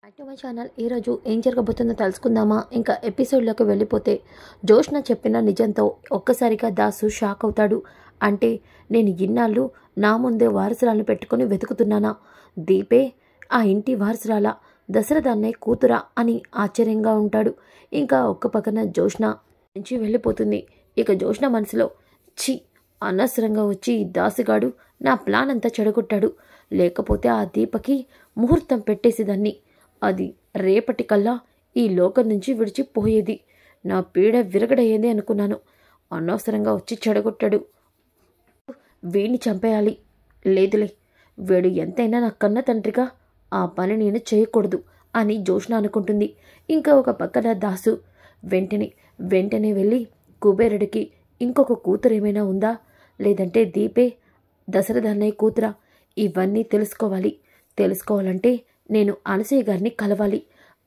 Back to my channel. ఈరోజు ఏం జరగబోతుందో తెలుసుకుందామా? ఇంకా ఎపిసోడ్లోకి వెళ్ళిపోతే జోష్న చెప్పిన నిజంతో ఒక్కసారిగా దాసు షాక్ అవుతాడు. అంటే నేను ఇన్నాళ్ళు నా ముందే వారసురాలను పెట్టుకుని వెతుకుతున్నానా? దీపే ఆ ఇంటి వారసురాల, దశరథ అన్నయ్య కూతురా అని ఆశ్చర్యంగా ఉంటాడు. ఇంకా ఒక్క పక్కన జోష్న నుంచి వెళ్ళిపోతుంది. ఇక జోష్న మనసులో ఛీ, అనవసరంగా వచ్చి ఈ దాసుగాడు నా ప్లాన్ అంతా చెడగొట్టాడు. లేకపోతే ఆ దీపకి ముహూర్తం పెట్టేసేదాన్ని. అది రేపటికల్లా ఈ లోకం నుంచి విడిచిపోయేది. నా పీడ విరగడయ్యేది అనుకున్నాను. అనవసరంగా వచ్చి చెడగొట్టాడు. వీడిని చంపేయాలి. లేదులే, వీడు ఎంతైనా నా కన్న తండ్రిగా, ఆ పని నేను చేయకూడదు అని జోష్న అనుకుంటుంది. ఇంకా ఒక పక్కన దాసు వెంటనే వెళ్ళి కుబేరుడికి ఇంకొక కూతురు ఏమైనా ఉందా, లేదంటే దీపే దశరథ అన్నయ్య కూతురా, ఇవన్నీ తెలుసుకోవాలంటే నేను అనసూయ గారిని కలవాలి.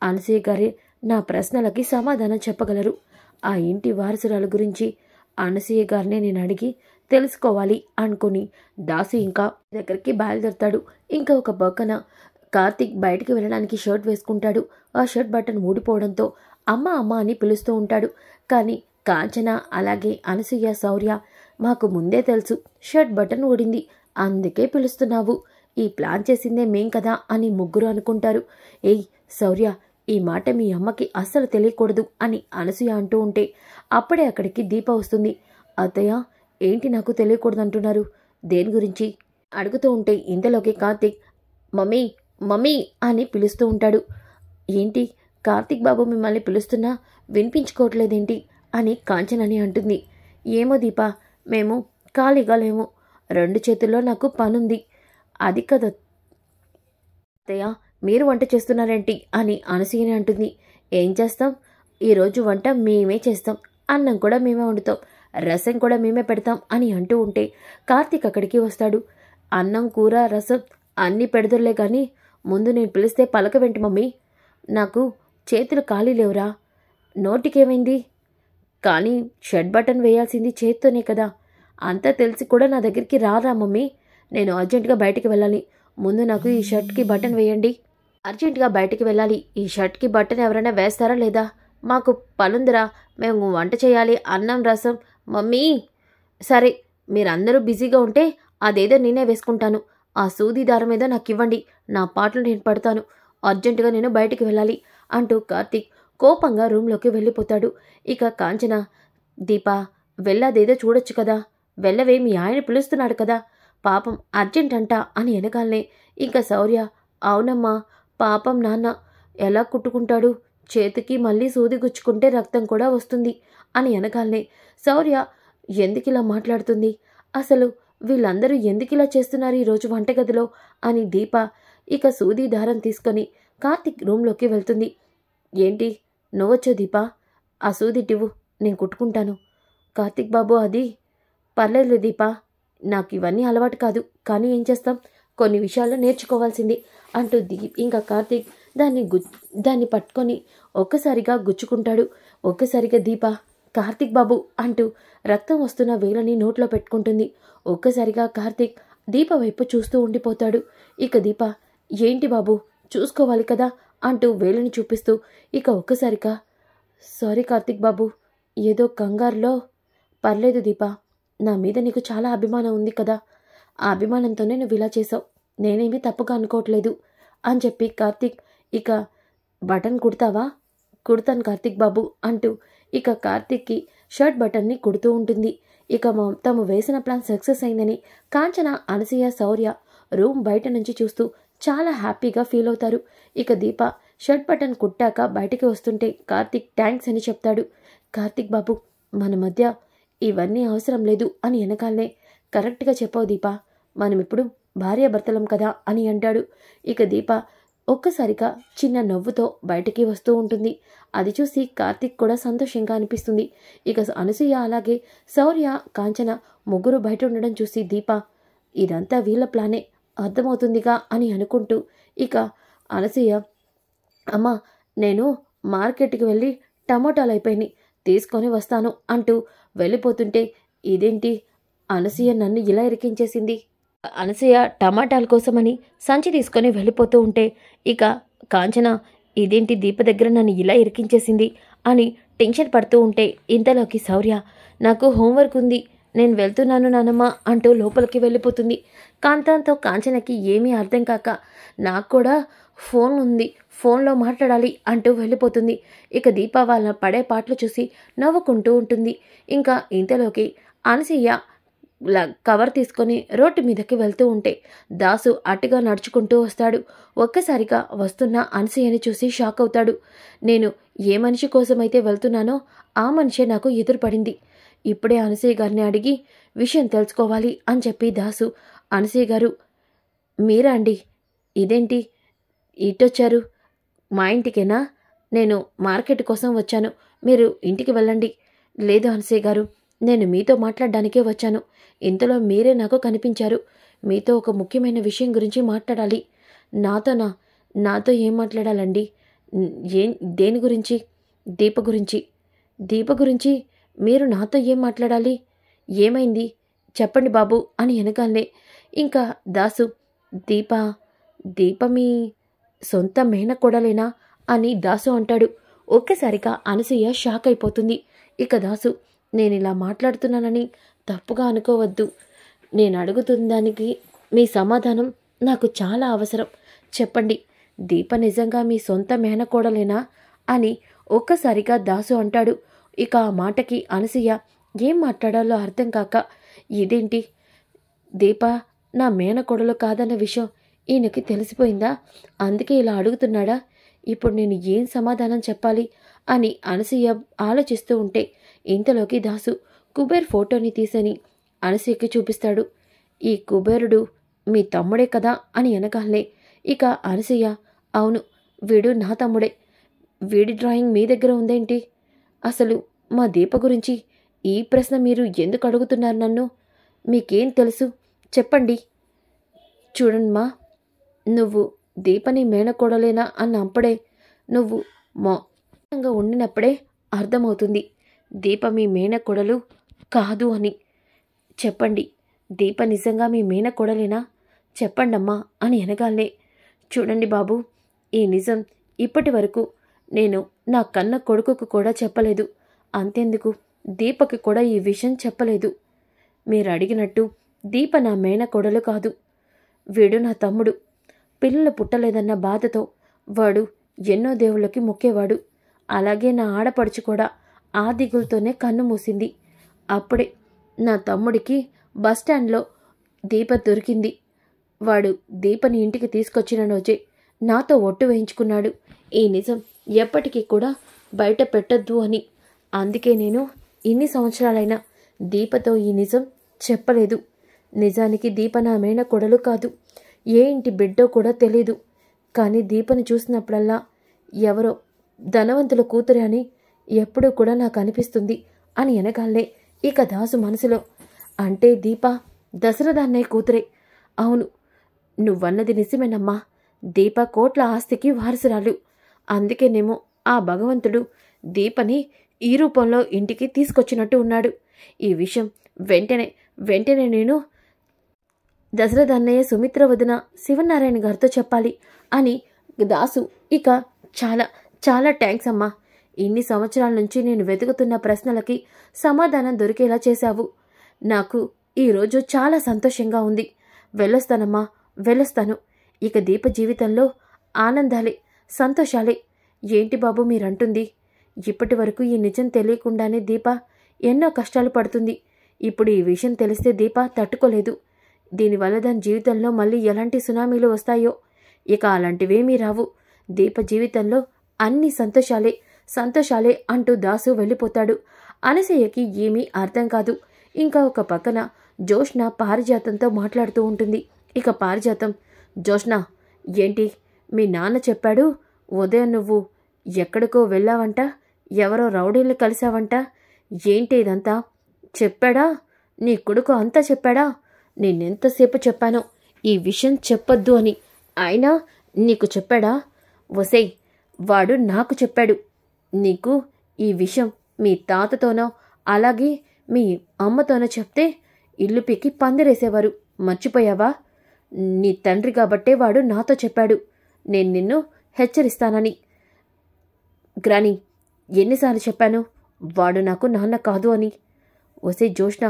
అనసూయ గారే నా ప్రశ్నలకి సమాధానం చెప్పగలరు. ఆ ఇంటి వారసురాల గురించి అనసూయ గారినే నేను అడిగి తెలుసుకోవాలి అనుకుని దాసు ఇంకా దగ్గరికి బయలుదేరుతాడు. ఇంకా ఒక పక్కన కార్తీక్ బయటికి వెళ్ళడానికి షర్ట్ వేసుకుంటాడు. ఆ షర్ట్ బటన్ ఊడిపోవడంతో అమ్మ అమ్మ అని పిలుస్తూ ఉంటాడు. కానీ కాంచన అలాగే అనసూయ, శౌర్య మాకు ముందే తెలుసు షర్ట్ బటన్ ఊడింది, అందుకే పిలుస్తున్నావు. ఈ ప్లాన్ చేసిందే మేం కదా అని ముగ్గురు అనుకుంటారు. ఏయ్ శౌర్య, ఈ మాట మీ అమ్మకి అస్సలు తెలియకూడదు అని అనసూయ అంటూ ఉంటే అప్పుడే అక్కడికి దీప వస్తుంది. అత్తయ్య, ఏంటి నాకు తెలియకూడదు అంటున్నారు? దేని గురించి అడుగుతూ ఉంటే ఇంతలోకి కార్తీక్ మమ్మీ మమ్మీ అని పిలుస్తూ ఉంటాడు. ఏంటి కార్తీక్ బాబు మిమ్మల్ని పిలుస్తున్నా వినిపించుకోవట్లేదేంటి అని కాంచనని అంటుంది. ఏమో దీపా, మేము ఖాళీగా లేము. 2 చేతుల్లో నాకు పనుంది. అది కదా అత్తయ్య, మీరు వంట చేస్తున్నారేంటి అని అనసూయని అంటుంది. ఏం చేస్తాం, ఈరోజు వంట మేమే చేస్తాం. అన్నం కూడా మేమే వండుతాం, రసం కూడా మేమే పెడతాం అని అంటూ ఉంటే కార్తీక్ అక్కడికి వస్తాడు. అన్నం కూర రసం అన్నీ పెడదురులే కానీ ముందు నేను పిలిస్తే పలకవేంటి మమ్మీ? నాకు చేతులు ఖాళీ లేవురా. నోటికేమైంది? కానీ షర్ట్ బటన్ వేయాల్సింది చేత్తోనే కదా. అంతా తెలిసి కూడా నా దగ్గరికి రారా మమ్మీ? నేను అర్జెంటుగా బయటికి వెళ్ళాలి. ముందు నాకు ఈ షర్ట్కి బటన్ వేయండి. అర్జెంటుగా బయటికి వెళ్ళాలి. ఈ షర్ట్కి బటన్ ఎవరైనా వేస్తారా లేదా? మాకు పనుందిరా, మేము వంట చేయాలి, అన్నం రసం. మమ్మీ సరే, మీరందరూ బిజీగా ఉంటే అదేదో నేనే వేసుకుంటాను. ఆ సూది దారం ఏదో నాకు ఇవ్వండి, నా పాటలు నేను పడతాను. అర్జెంటుగా నేను బయటికి వెళ్ళాలి అంటూ కార్తీక్ కోపంగా రూమ్లోకి వెళ్ళిపోతాడు. ఇక కాంచన, దీపా వెళ్ళాదేదో చూడొచ్చు కదా, వెళ్ళవే, మీ ఆయన పిలుస్తున్నాడు కదా, పాపం అర్జెంట్ అంట అని వెనకాలనే ఇంకా శౌర్య, అవునమ్మా పాపం నాన్న ఎలా కుట్టుకుంటాడు, చేతికి మళ్ళీ సూది గుచ్చుకుంటే రక్తం కూడా వస్తుంది అని వెనకాలనే శౌర్య ఎందుకిలా మాట్లాడుతుంది, అసలు వీళ్ళందరూ ఎందుకిలా చేస్తున్నారు ఈరోజు వంటగదిలో అని దీప ఇక సూది దారం తీసుకొని కార్తీక్ రూమ్లోకి వెళ్తుంది. ఏంటి నువ్వొచ్చో దీపా, ఆ సూదిటివ్వు, నేను కుట్టుకుంటాను. కార్తీక్ బాబు, అది పర్లేదు దీపా, నాకు ఇవన్నీ అలవాటు కాదు, కానీ ఏం చేస్తాం, కొన్ని విషయాల్లో నేర్చుకోవాల్సింది అంటూ ఇంకా కార్తీక్ దాన్ని పట్టుకొని ఒక్కసారిగా గుచ్చుకుంటాడు. ఒక్కసారిగా దీప కార్తీక్ బాబు అంటూ రక్తం వస్తున్న వేలని నోట్లో పెట్టుకుంటుంది. ఒక్కసారిగా కార్తీక్ దీప వైపు చూస్తూ ఉండిపోతాడు. ఇక దీప, ఏంటి బాబు, చూసుకోవాలి కదా అంటూ వేలని చూపిస్తూ ఇక ఒక్కసారిగా సారీ కార్తీక్ బాబు, ఏదో కంగారులో. పర్లేదు దీపా, నా మీద నీకు చాలా అభిమానం ఉంది కదా, ఆ అభిమానంతోనే నువ్వు ఇలా చేసావు, నేనేమీ తప్పుగా అనుకోవట్లేదు అని చెప్పి కార్తీక్ ఇక బటన్ కుడతావా? కుడతాను కార్తీక్ బాబు అంటూ ఇక కార్తీక్కి షర్ట్ బటన్ని కుడుతూ ఉంటుంది. ఇక తాము వేసిన ప్లాన్ సక్సెస్ అయిందని కాంచన, అనసూయ, శౌర్య రూమ్ బయట నుంచి చూస్తూ చాలా హ్యాపీగా ఫీల్ అవుతారు. ఇక దీప షర్ట్ బటన్ కుట్టాక బయటికి వస్తుంటే కార్తీక్ థ్యాంక్స్ అని చెప్తాడు. కార్తీక్ బాబు, మన మధ్య ఇవన్నీ అవసరం లేదు అని వెనకాలనే కరెక్ట్గా చెప్పావు దీపా, మనమిప్పుడు భార్యాభర్తలం కదా అని అంటాడు. ఇక దీప ఒక్కసారిగా చిన్న నవ్వుతో బయటికి వస్తూ ఉంటుంది. అది చూసి కార్తీక్ కూడా సంతోషంగా అనిపిస్తుంది. ఇక అనసూయ అలాగే శౌర్య, కాంచన ముగ్గురు బయట ఉండడం చూసి దీప, ఇదంతా వీళ్ళ ప్లానే అర్థమవుతుందిగా అని అనుకుంటూ ఇక అనసూయ, అమ్మా నేను మార్కెట్కి వెళ్ళి టమోటాలు అయిపోయినాయి, తీసుకొని వస్తాను అంటూ వెళ్ళిపోతుంటే ఇదేంటి అనసూయ నన్ను ఇలా ఇరికించేసింది. అనసూయ టమాటాల కోసమని సంచి తీసుకొని వెళ్ళిపోతూ ఉంటే ఇక కాంచన ఇదేంటి దీప దగ్గర నన్ను ఇలా ఇరికించేసింది అని టెన్షన్ పడుతూ ఉంటే ఇంతలోకి శౌర్య నాకు హోంవర్క్ ఉంది, నేను వెళ్తున్నాను నానమ్మ అంటూ లోపలికి వెళ్ళిపోతుంది. కాంతంతో కాంచనకి ఏమీ అర్థం కాక నాకు కూడా ఫోన్ ఉంది, ఫోన్లో మాట్లాడాలి అంటూ వెళ్ళిపోతుంది. ఇక దీప వాళ్ళ పడే పాటలు చూసి నవ్వుకుంటూ ఉంటుంది. ఇంకా ఇంతలోకి అనసూయ కవర్ తీసుకొని రోడ్డు మీదకి వెళ్తూ ఉంటే దాసు అటుగా నడుచుకుంటూ వస్తాడు. ఒక్కసారిగా వస్తున్న అనసూయని చూసి షాక్ అవుతాడు. నేను ఏ మనిషి కోసమైతే వెళ్తున్నానో ఆ మనిషే నాకు ఎదురుపడింది. ఇప్పుడే అనసూయ గారిని అడిగి విషయం తెలుసుకోవాలి అని చెప్పి దాసు, అనసూయ గారు మీరా అండి, ఇదేంటి ఇటొచ్చారు, మా ఇంటికేనా? నేను మార్కెట్ కోసం వచ్చాను, మీరు ఇంటికి వెళ్ళండి. లేదు అనసూయ గారు, నేను మీతో మాట్లాడడానికే వచ్చాను. ఇంతలో మీరే నాకు కనిపించారు. మీతో ఒక ముఖ్యమైన విషయం గురించి మాట్లాడాలి. నాతోనా? నాతో ఏం మాట్లాడాలండి? దేని గురించి? దీప గురించి. దీప గురించి మీరు నాతో ఏం మాట్లాడాలి? ఏమైంది చెప్పండి బాబు అని వెనకాలే ఇంకా దాసు, దీప మీ సొంత మేనకోడలేనా అని దాసు అంటాడు. ఒక్కసారిగా అనసూయ షాక్ అయిపోతుంది. ఇక దాసు, నేను ఇలా మాట్లాడుతున్నానని తప్పుగా అనుకోవద్దు. నేను అడుగుతున్న దానికి మీ సమాధానం నాకు చాలా అవసరం. చెప్పండి, దీప నిజంగా మీ సొంత మేనకోడలేనా అని ఒక్కసారిగా దాసు అంటాడు. ఇక ఆ మాటకి అనసూయ ఏం మాట్లాడాలో అర్థం కాక, ఇదేంటి దీప నా మేనకోడలు కాదన్న విషయం ఈయనకి తెలిసిపోయిందా? అందుకే ఇలా అడుగుతున్నాడా? ఇప్పుడు నేను ఏం సమాధానం చెప్పాలి అని అనసూయ ఆలోచిస్తూ ఉంటే ఇంతలోకి దాసు కుబేర్ ఫోటోని తీసని అనసూయకి చూపిస్తాడు. ఈ కుబేరుడు మీ తమ్ముడే కదా అని అనగానే ఇక అనసూయ, అవును, వీడు నా తమ్ముడే. వీడి డ్రాయింగ్ మీ దగ్గర ఉందేంటి? అసలు మా దీప గురించి ఈ ప్రశ్న మీరు ఎందుకు అడుగుతున్నారు నన్ను? మీకేం తెలుసు చెప్పండి. చూడమ్మా, నువ్వు దీపని మేనకోడలేనా అన్నప్పుడే, నువ్వు మౌనంగా ఉండినప్పుడే అర్థమవుతుంది దీప మీ మేనకోడలు కాదు అని. చెప్పండి, దీప నిజంగా మీ మేనకోడలేనా? చెప్పండమ్మా అని అనగానే, చూడండి బాబు, ఈ నిజం ఇప్పటి వరకు నేను నా కన్న కొడుకుకు కూడా చెప్పలేదు. అంతెందుకు దీపకి కూడా ఈ విషయం చెప్పలేదు. మీరు అడిగినట్టు దీప నా మేనకోడలు కాదు. వీడు నా తమ్ముడు. పిల్లలు పుట్టలేదన్న బాధతో వాడు ఎన్నో దేవుళ్ళకి మొక్కేవాడు. అలాగే నా ఆడపడుచు కూడా ఆ దిగులతోనే కన్ను మూసింది. అప్పుడే నా తమ్ముడికి బస్టాండ్లో దీప దొరికింది. వాడు దీపని ఇంటికి తీసుకొచ్చిన రోజే నాతో ఒట్టు వేయించుకున్నాడు, ఈ నిజం ఎప్పటికీ కూడా బయట పెట్టద్దు అని. అందుకే నేను ఇన్ని సంవత్సరాలైనా దీపతో ఈ నిజం చెప్పలేదు. నిజానికి దీప నా మేనకోడలు కాదు, ఏ ఇంటి బిడ్డో కూడా తెలీదు. కానీ దీపను చూసినప్పుడల్లా ఎవరో ధనవంతుల కూతురే అని ఎప్పుడూ కూడా నాకు అనిపిస్తుంది అని అనగానే ఇక దాసు మనసులో, అంటే దీప దశరథ అన్నయ్య కూతురే. అవును, నువ్వన్నది నిజమేనమ్మా. దీప కోట్ల ఆస్తికి వారసురాలు. అందుకేనేమో ఆ భగవంతుడు దీపని ఈ రూపంలో ఇంటికి తీసుకొచ్చినట్టు ఉన్నాడు. ఈ విషయం వెంటనే నేను దశరథ అన్నయ్య, సుమిత్ర వదిన, శివనారాయణ గారితో చెప్పాలి అని దాసు ఇక చాలా చాలా థ్యాంక్స్ అమ్మా. ఇన్ని సంవత్సరాల నుంచి నేను వెతుకుతున్న ప్రశ్నలకి సమాధానం దొరికేలా చేశావు. నాకు ఈరోజు చాలా సంతోషంగా ఉంది. వెళ్ళొస్తానమ్మా, వెళ్ళొస్తాను. ఇక దీప జీవితంలో ఆనందాలే, సంతోషాలే. ఏంటి బాబు మీరంటుంది? ఇప్పటి వరకు ఈ నిజం తెలియకుండానే దీప ఎన్నో కష్టాలు పడుతుంది. ఇప్పుడు ఈ విషయం తెలిస్తే దీప తట్టుకోలేదు. దీనివల్ల దాని జీవితంలో మళ్ళీ ఎలాంటి సునామీలు వస్తాయో. ఇక అలాంటివేమీ రావు. దీప జీవితంలో అన్ని సంతోషాలే అంటూ దాసు వెళ్ళిపోతాడు. అనసూయకి ఏమీ అర్థం కాదు. ఇంకా ఒక పక్కన జోష్న పారిజాతంతో మాట్లాడుతూ ఉంటుంది. ఇక పారిజాతం, జోష్న, ఏంటి మీ నాన్న చెప్పాడు ఉదయం నువ్వు ఎక్కడికో వెళ్ళావంట, ఎవరో రౌడీల్ని కలిసావంట, ఏంటి ఇదంతా? చెప్పాడా? నీ కొడుకు అంతా చెప్పాడా? నేనెంతసేపు చెప్పానో ఈ విషయం చెప్పొద్దు అని, అయినా నీకు చెప్పాడా? ఒసేయ్, వాడు నాకు చెప్పాడు. నీకు ఈ విషయం మీ తాతతోనో అలాగే మీ అమ్మతోనో చెప్తే ఇల్లు పీకి పందిరేసేవారు. మర్చిపోయావా? నీ తండ్రి కాబట్టే వాడు నాతో చెప్పాడు. నేను నిన్ను హెచ్చరిస్తానని. గ్రాని, ఎన్నిసార్లు చెప్పాను వాడు నాకు నాన్న కాదు అని? ఒసే జోష్న,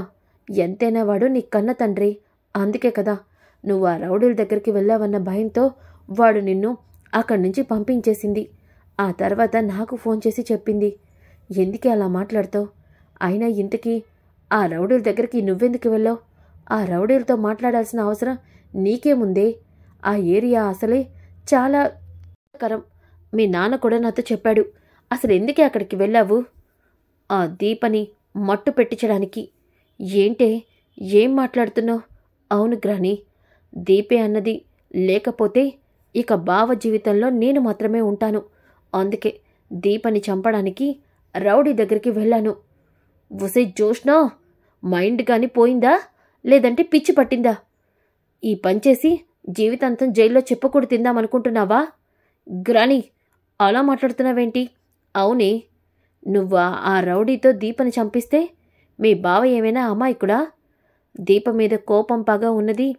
ఎంతైనా వాడు నీ కన్న తండ్రి. అందుకే కదా నువ్వు ఆ రౌడీల దగ్గరికి వెళ్ళావన్న భయంతో వాడు నిన్ను అక్కడి నుంచి పంపించేసింది. ఆ తర్వాత నాకు ఫోన్ చేసి చెప్పింది. ఎందుకే అలా మాట్లాడతావు? అయినా ఇంతకీ ఆ రౌడీల దగ్గరికి నువ్వెందుకు వెళ్ళావు? ఆ రౌడీలతో మాట్లాడాల్సిన అవసరం నీకేముందే? ఆ ఏరియా అసలే చాలా కరం. మీ నాన్న కూడా నాతో చెప్పాడు. అసలు ఎందుకే అక్కడికి వెళ్ళావు? ఆ దీపని మట్టు పెట్టించడానికి. ఏంటే, ఏం మాట్లాడుతున్నావు? అవును గ్రాని, దీపే అన్నది లేకపోతే ఇక బావ జీవితంలో నేను మాత్రమే ఉంటాను. అందుకే దీపని చంపడానికి రౌడీ దగ్గరికి వెళ్ళాను. ఒసే జోష్నా, మైండ్ కానీ పోయిందా లేదంటే పిచ్చి పట్టిందా? ఈ పంచేసి జీవితాంతం జైల్లో చెప్పకూడదు తిందామనుకుంటున్నావా? గ్రాని, అలా మాట్లాడుతున్నావేంటి? అవునే, నువ్వు ఆ రౌడీతో దీపని చంపిస్తే మీ బావ ఏమైనా అమాయకుడా? దీప మీద కోపం పగ ఉన్నది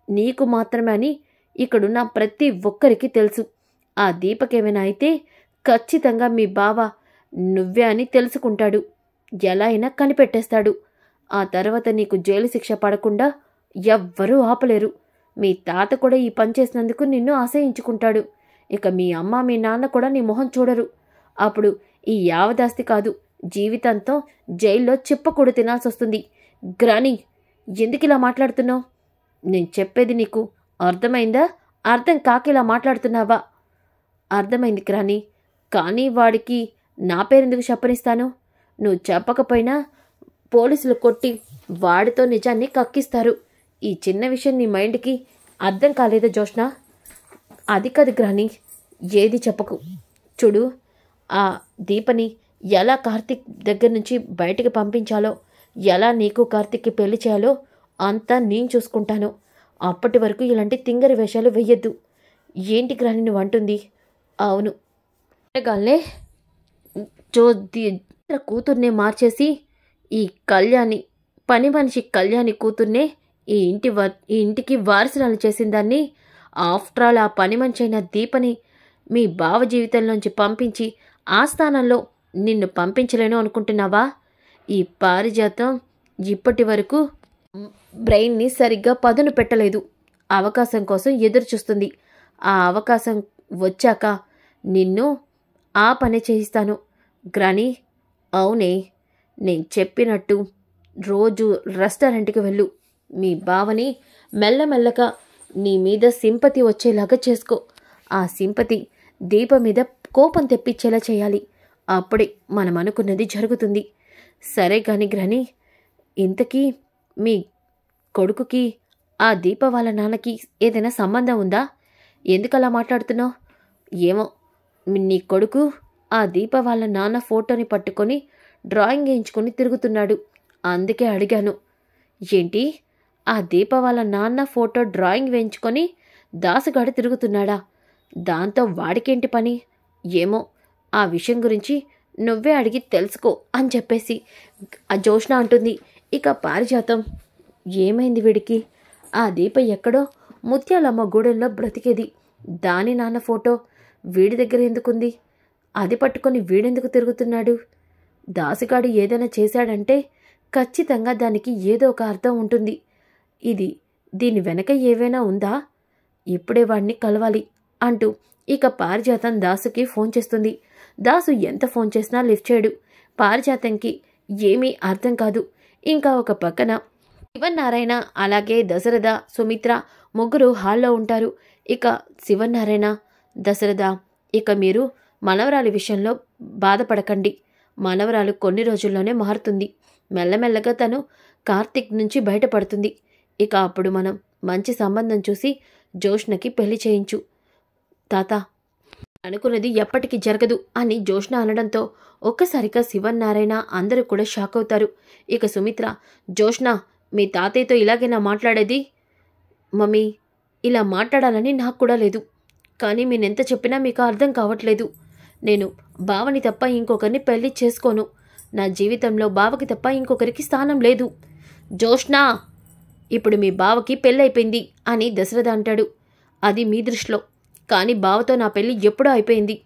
నీకు మాత్రమే అని ఇక్కడున్న ప్రతి ఒక్కరికి తెలుసు. ఆ దీపకేమైనా అయితే ఖచ్చితంగా మీ బావ నువ్వే అని తెలుసుకుంటాడు. ఎలా అయినా కనిపెట్టేస్తాడు. ఆ తర్వాత నీకు జైలు శిక్ష పడకుండా ఎవ్వరూ ఆపలేరు. మీ తాత కూడా ఈ పని చేసినందుకు నిన్ను ఆశయించుకుంటాడు. ఇక మీ అమ్మ మీ నాన్న కూడా నీ మొహం చూడరు. అప్పుడు ఈ యావదాస్తి కాదు, జీవితంతో జైల్లో చిప్పకూడు తినాల్సి వస్తుంది. గ్రాని, ఎందుకిలా మాట్లాడుతున్నావు? నేను చెప్పేది నీకు అర్థమైందా? అర్థం కాకిలా మాట్లాడుతున్నావా? అర్థమైంది గ్రాని, కానీ వాడికి నా పేరెందుకు చెప్పనిస్తాను? నువ్వు చెప్పకపోయినా పోలీసులు కొట్టి వాడితో నిజాన్ని కక్కిస్తారు. ఈ చిన్న విషయం నీ మైండ్కి అర్థం కాలేదా జోష్న? అది కాదు గ్రాని, ఏది చెప్పకు. చూడు, ఆ దీపని ఎలా కార్తిక్ దగ్గర నుంచి బయటికి పంపించాలో, ఎలా నీకు కార్తిక్కి పెళ్లి చేయాలో అంతా నేను చూసుకుంటాను. అప్పటి వరకు ఇలాంటి తింగరి వేషాలు వెయ్యొద్దు. ఏంటి గ్రాని నువ్వు అంటుంది? అవును, గాలే కూతుర్నే మార్చేసి ఈ కళ్యాణి, పని మనిషి కళ్యాణి కూతుర్నే ఈ ఇంటికి వారసురాలు చేసిందాన్ని. ఆఫ్టర్ ఆల్ ఆ పని మనిషి అయిన దీపని మీ బావ జీవితంలోంచి పంపించి ఆ స్థానంలో నిన్ను పంపించలేను అనుకుంటున్నావా? ఈ పారిజాతం ఇప్పటి వరకు బ్రెయిన్ని సరిగ్గా పదును పెట్టలేదు. అవకాశం కోసం ఎదురు చూస్తుంది. ఆ అవకాశం వచ్చాక నిన్ను ఆ పని చేయిస్తాను. గ్రాని, అవునే, నేను చెప్పినట్టు రోజు రెస్టారెంట్కి వెళ్ళు. మీ బావని మెల్లమెల్లగా నీ మీద సింపతి వచ్చేలాగా చేసుకో. ఆ సింపతి దీప మీద కోపం తెప్పించేలా చేయాలి. అప్పుడే మనం అనుకున్నది జరుగుతుంది. సరే కాని గ్రాని, ఇంతకీ మీ కొడుకుకి ఆ దీప వాళ్ళ నాన్నకి ఏదైనా సంబంధం ఉందా? ఎందుకలా మాట్లాడుతున్నావు? ఏమో, నీ కొడుకు ఆ దీప వాళ్ళ నాన్న ఫోటోని పట్టుకొని డ్రాయింగ్ వేయించుకొని తిరుగుతున్నాడు. అందుకే అడిగాను. ఏంటి, ఆ దీప వాళ్ళ నాన్న ఫోటో డ్రాయింగ్ వేయించుకొని దాసుగాడు తిరుగుతున్నాడా? దాంతో వాడికేంటి పని? ఏమో, ఆ విషయం గురించి నువ్వే అడిగి తెలుసుకో అని చెప్పేసి ఆ జోష్న అంటుంది. ఇక పారిజాతం, ఏమైంది వీడికి? ఆ దీప ఎక్కడో ముత్యాలమ్మ గూడెంలో బ్రతికేది. దాని నాన్న ఫోటో వీడి దగ్గర ఎందుకుంది? అది పట్టుకొని వీడెందుకు తిరుగుతున్నాడు? దాసుగాడు ఏదైనా చేశాడంటే ఖచ్చితంగా దానికి ఏదో ఒక అర్థం ఉంటుంది. దీని వెనక ఏవైనా ఉందా? ఇప్పుడే వాడిని కలవాలి అంటూ ఇక పారిజాతం దాసుకి ఫోన్ చేస్తుంది. దాసు ఎంత ఫోన్ చేసినా లిఫ్ట్ చేయడు. పారిజాతంకి ఏమీ అర్థం కాదు. ఇంకా ఒక పక్కన శివనారాయణ అలాగే దశరథ, సుమిత్ర ముగ్గురు హాల్లో ఉంటారు. ఇక శివనారాయణ, దశరథ, ఇక మీరు మనవరాలి విషయంలో బాధపడకండి. మనవరాలు కొన్ని రోజుల్లోనే మారుతుంది. మెల్లమెల్లగా తను కార్తిక్ నుంచి బయటపడుతుంది. ఇక అప్పుడు మనం మంచి సంబంధం చూసి జోష్నకి పెళ్లి చేయించు. తాత, అనుకున్నది ఎప్పటికీ జరగదు అని జోష్న అనడంతో ఒక్కసారిగా శివనారాయణ అందరూ కూడా షాక్ అవుతారు. ఇక సుమిత్ర, జోష్న, మీ తాతయ్యతో ఇలాగైనా మాట్లాడేది? మమ్మీ, ఇలా మాట్లాడాలని నాకు కూడా లేదు. కానీ నేనెంత చెప్పినా మీకు అర్థం కావట్లేదు. నేను బావని తప్ప ఇంకొకరిని పెళ్లి చేసుకోను. నా జీవితంలో బావకి తప్ప ఇంకొకరికి స్థానం లేదు. జోష్నా, ఇప్పుడు మీ బావకి పెళ్ళైపోయింది అని దశరథ అంటాడు. అది మీ దృష్టిలో, కానీ బావతో నా పెళ్ళి ఎప్పుడో అయిపోయింది.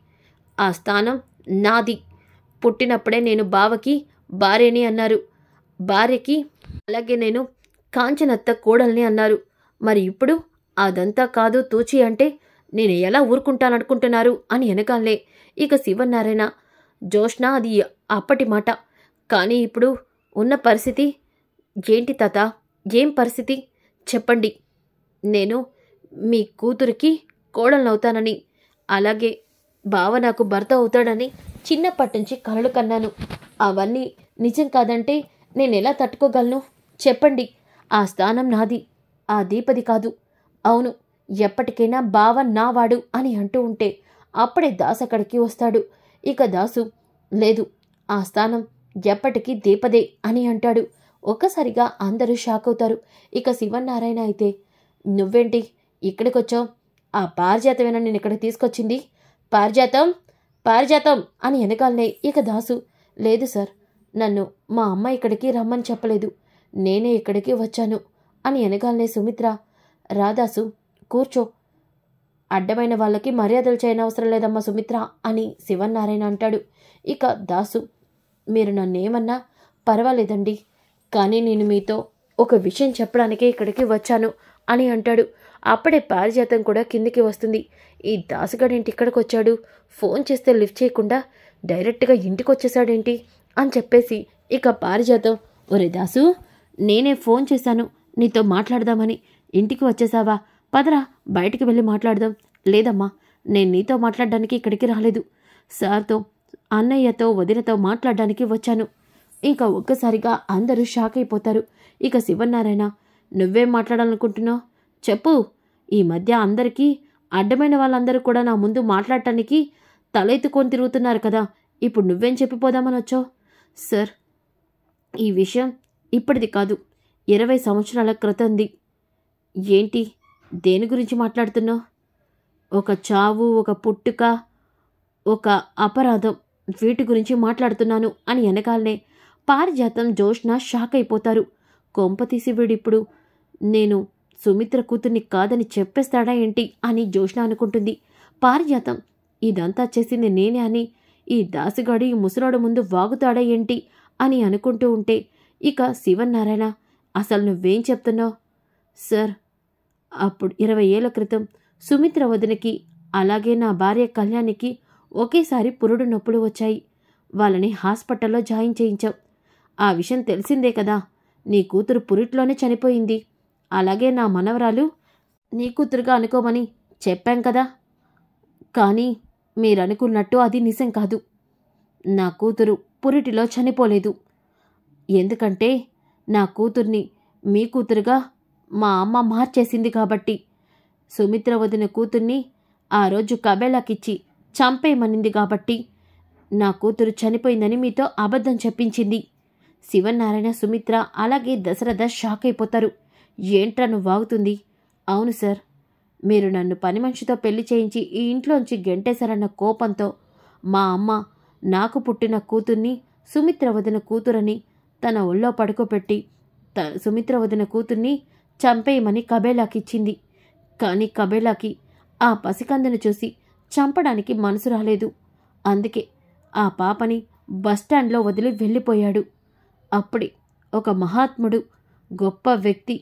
ఆ స్థానం నాది. పుట్టినప్పుడే నేను బావకి భార్యని అన్నారు. భార్యకి అలాగే నేను కాంచనత్త కోడల్ని అన్నారు. మరి ఇప్పుడు అదంతా కాదు తూచి అంటే నేను ఎలా ఊరుకుంటాననుకుంటున్నారు అని వెనకాలే ఇక శివనారాయణ, జోష్న అది అప్పటి మాట. కానీ ఇప్పుడు ఉన్న పరిస్థితి ఏంటి తాత? ఏం పరిస్థితి చెప్పండి. నేను మీ కూతురికి కోడలనవుతానని, అలాగే బావ నాకు భర్త అవుతాడని చిన్నప్పటి నుంచి కలలు కన్నాను. అవన్నీ నిజం కాదంటే నేనెలా తట్టుకోగలను చెప్పండి. ఆ స్థానం నాది, ఆ దీపది కాదు. అవును, ఎప్పటికైనా బావ నావాడు అని అంటూ ఉంటే అప్పుడే దాసు అక్కడికి వస్తాడు. ఇక దాసు, లేదు, ఆ స్థానం ఎప్పటికీ దీపదే అని అంటాడు. ఒక్కసారిగా అందరూ షాక్ అవుతారు. ఇక శివనారాయణ అయితే, నువ్వేంటి ఇక్కడికొచ్చావు? ఆ పారిజాతమేనా నేను ఇక్కడికి తీసుకొచ్చింది? పారిజాతం, పారిజాతం అని వెనకాలనే ఇక దాసు, లేదు సార్, నన్ను మా అమ్మ ఇక్కడికి రమ్మని చెప్పలేదు, నేనే ఇక్కడికి వచ్చాను అని వెనకాలనే సుమిత్ర, రాదాసు కూర్చో, అడ్డమైన వాళ్ళకి మర్యాదలు చేయనవసరం లేదమ్మా సుమిత్ర అని శివనారాయణ అంటాడు. ఇక దాసు, మీరు నన్నేమన్నా పర్వాలేదండి, కానీ నేను మీతో ఒక విషయం చెప్పడానికే ఇక్కడికి వచ్చాను అని అంటాడు. అప్పుడే పారిజాతం కూడా కిందికి వస్తుంది. ఈ దాసుగాడేంటి ఇక్కడికి వచ్చాడు? ఫోన్ చేస్తే లిఫ్ట్ చేయకుండా డైరెక్ట్గా ఇంటికి వచ్చేసాడేంటి అని చెప్పేసి ఇక పారిజాతం, ఒరే దాసు, నేనే ఫోన్ చేశాను నీతో మాట్లాడదామని, ఇంటికి వచ్చేసావా? పదరా బయటికి వెళ్ళి మాట్లాడదాం. లేదమ్మా, నేను నీతో మాట్లాడడానికి ఇక్కడికి రాలేదు, సార్తో, అన్నయ్యతో, వదినతో మాట్లాడడానికి వచ్చాను. ఇంకా ఒక్కసారిగా అందరూ షాక్ అయిపోతారు. ఇక శివనారాయణ, నువ్వేం మాట్లాడాలనుకుంటున్నావు చెప్పు. ఈ మధ్య అందరికీ అడ్డమైన వాళ్ళందరూ కూడా నా ముందు మాట్లాడటానికి తలెత్తుకొని తిరుగుతున్నారు కదా, ఇప్పుడు నువ్వేం చెప్పిపోదామని వచ్చావు? సార్, ఈ విషయం ఇప్పటిది కాదు, 20 సంవత్సరాల క్రితంది. ఏంటి, దేని గురించి మాట్లాడుతున్నావు? ఒక చావు, ఒక పుట్టుక, ఒక అపరాధం, వీటి గురించి మాట్లాడుతున్నాను అని వెనకాలనే పారిజాతం, జోష్న షాక్ అయిపోతారు. కొంపతీసి వీడిప్పుడు నేను సుమిత్ర కూతుర్ని కాదని చెప్పేస్తాడా ఏంటి అని జోష్న అనుకుంటుంది. పారిజాతం, ఇదంతా చేసింది నేనే అని ఈ దాసిగాడు ఈ ముసలోడు ముందు వాగుతాడా ఏంటి అని అనుకుంటూ ఉంటే ఇక శివనారాయణ, అసలు నువ్వేం చెప్తున్నావు? సార్, అప్పుడు 20 ఏళ్ల క్రితం సుమిత్ర వదినకి అలాగే నా భార్య కళ్యాణికి ఒకేసారి పురుడు నొప్పులు వచ్చాయి. వాళ్ళని హాస్పిటల్లో జాయిన్ చేయించాం. ఆ విషయం తెలిసిందే కదా, నీ కూతురు పురిట్లోనే చనిపోయింది. అలాగే నా మనవరాలు నీ కూతురుగా అనుకోమని చెప్పాం కదా. కానీ మీరనుకున్నట్టు అది నిజం కాదు. నా కూతురు పురిటిలో చనిపోలేదు. ఎందుకంటే నా కూతుర్ని మీ కూతురుగా మా అమ్మ మార్చేసింది కాబట్టి. సుమిత్ర వదిన కూతుర్ని ఆ రోజు కబేళాకిచ్చి చంపేయమనింది కాబట్టి నా కూతురు చనిపోయిందని మీతో అబద్ధం చెప్పించింది. శివనారాయణ, సుమిత్ర అలాగే దశరథ షాక్ అయిపోతారు. ఏంట్రా నువ్వు వాగుతుంది? అవును సార్, మీరు నన్ను పని మనిషితో పెళ్లి చేయించి ఈ ఇంట్లోంచి గెంటేశారన్న కోపంతో మా అమ్మ నాకు పుట్టిన కూతుర్ని సుమిత్ర వదిన కూతురని తన ఒళ్ళో పడుకోబెట్టి సుమిత్ర వదిన కూతుర్ని చంపేయమని కబేళాకిచ్చింది. కానీ కబేళాకి ఆ పసికందును చూసి చంపడానికి మనసు రాలేదు. అందుకే ఆ పాపని బస్టాండ్లో వదిలి వెళ్ళిపోయాడు. అప్పుడే ఒక మహాత్ముడు, గొప్ప వ్యక్తి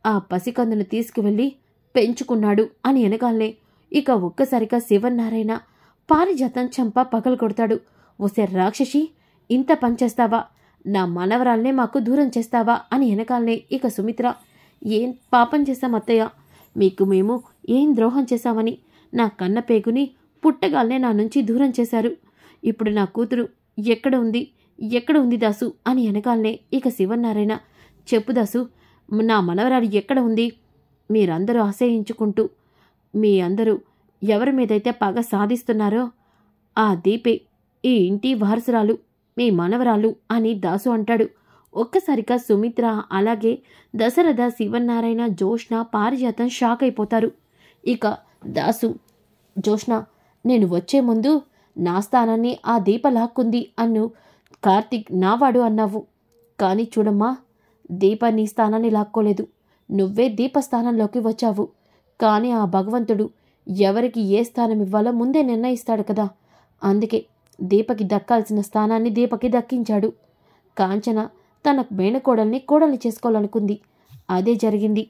ఆ పసికందును తీసుకువెళ్ళి పెంచుకున్నాడు అని వెనకాలనే ఇక ఒక్కసారిగా శివనారాయణ పారిజాతం చంప పగలు కొడతాడు. ఓసే రాక్షసి, ఇంత పనిచేస్తావా? నా మనవరాల్నే మాకు దూరం చేస్తావా అని వెనకాలనే ఇక సుమిత్ర, ఏం పాపం చేశాం అత్తయ్య? మీకు మేము ఏం ద్రోహం చేశామని నా కన్న పేగుని పుట్టగాల్నే నా నుంచి దూరం చేశారు. ఇప్పుడు నా కూతురు ఎక్కడ ఉంది, ఎక్కడ ఉంది దాసు అని వెనకాలనే ఇక శివనారాయణ, చెప్పు దాసు, నా మనవరాలు ఎక్కడ ఉంది? మీరందరూ ఆశ్రయించుకుంటూ మీ అందరూ ఎవరి మీదైతే పగ సాధిస్తున్నారో ఆ దీపే ఈ ఇంటి వారసురాలు, మీ మనవరాలు అని దాసు అంటాడు. ఒక్కసారిగా సుమిత్ర అలాగే దశరథ, శివనారాయణ, జోష్న, పారిజాతం షాక్ అయిపోతారు. ఇక దాసు, జోష్న, నేను వచ్చే ముందు నా స్థానాన్ని ఆ దీప లాక్కుంది అన్ను కార్తీక్ నావాడు అన్నావు. కానీ చూడమ్మా, దీప నీ స్థానాన్ని లాక్కోలేదు, నువ్వే దీప స్థానంలోకి వచ్చావు. కానీ ఆ భగవంతుడు ఎవరికి ఏ స్థానం ఇవ్వాలో ముందే నిర్ణయిస్తాడు కదా. అందుకే దీపకి దక్కాల్సిన స్థానాన్ని దీపకి దక్కించాడు. కాంచన తన మేనకోడల్ని కోడల్ని చేసుకోవాలనుకుంది. అదే జరిగింది.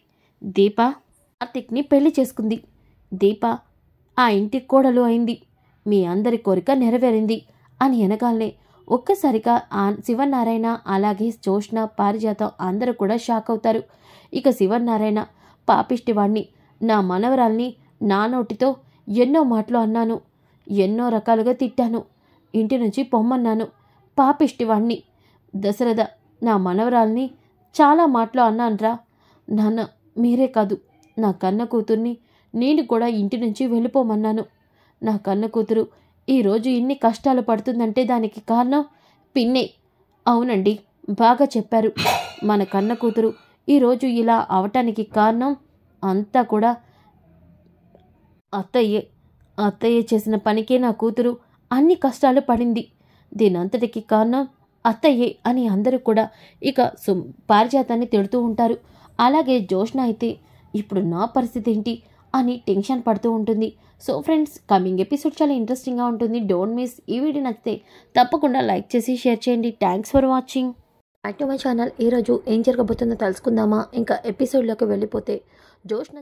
దీప కార్తిక్ని పెళ్లి చేసుకుంది. దీప ఆ ఇంటి కోడలు అయింది. మీ అందరి కోరిక నెరవేరింది అని అనగానే ఒక్కసారిగా శివనారాయణ అలాగే జోష్న పారిజాతం అందరూ కూడా షాక్ అవుతారు. ఇక శివనారాయణ, పాపిష్టివాణ్ణి, నా మనవరాల్ని నా నోటితో ఎన్నో మాటలు అన్నాను, ఎన్నో రకాలుగా తిట్టాను, ఇంటి నుంచి పొమ్మన్నాను. పాపిష్టివాణ్ణి, దశరథ నా మనవరాల్ని చాలా మాటలు అన్నాన్రా. నాన్న, మీరే కాదు, నా కన్న కూతుర్ని నేను కూడా ఇంటి నుంచి వెళ్ళిపోమన్నాను. నా కన్న కూతురు ఈరోజు ఇన్ని కష్టాలు పడుతుందంటే దానికి కారణం పిన్నే. అవునండి, బాగా చెప్పారు. మన కన్న కూతురు ఈరోజు ఇలా అవటానికి కారణం అంతా కూడా అత్తయ్యే. అత్తయ్య చేసిన పనికే నా కూతురు అన్ని కష్టాలు పడింది. దీనంతటికి కారణం అత్తయ్యే అని అందరూ కూడా ఇక పారిజాతాన్ని తిడుతూ ఉంటారు. అలాగే జోష్న అయితే ఇప్పుడు నా పరిస్థితి ఏంటి అని టెన్షన్ పడుతూ ఉంటుంది. సో ఫ్రెండ్స్, కమింగ్ ఎపిసోడ్ చాలా ఇంట్రెస్టింగ్గా ఉంటుంది. Don't miss. ఈ వీడియో నచ్చితే తప్పకుండా లైక్ చేసి షేర్ చేయండి. Thanks for watching. Back to my channel. ఈరోజు ఏం జరగబోతుందో తెలుసుకుందామా? ఇంకా ఎపిసోడ్లోకి వెళ్ళిపోతే జోష్న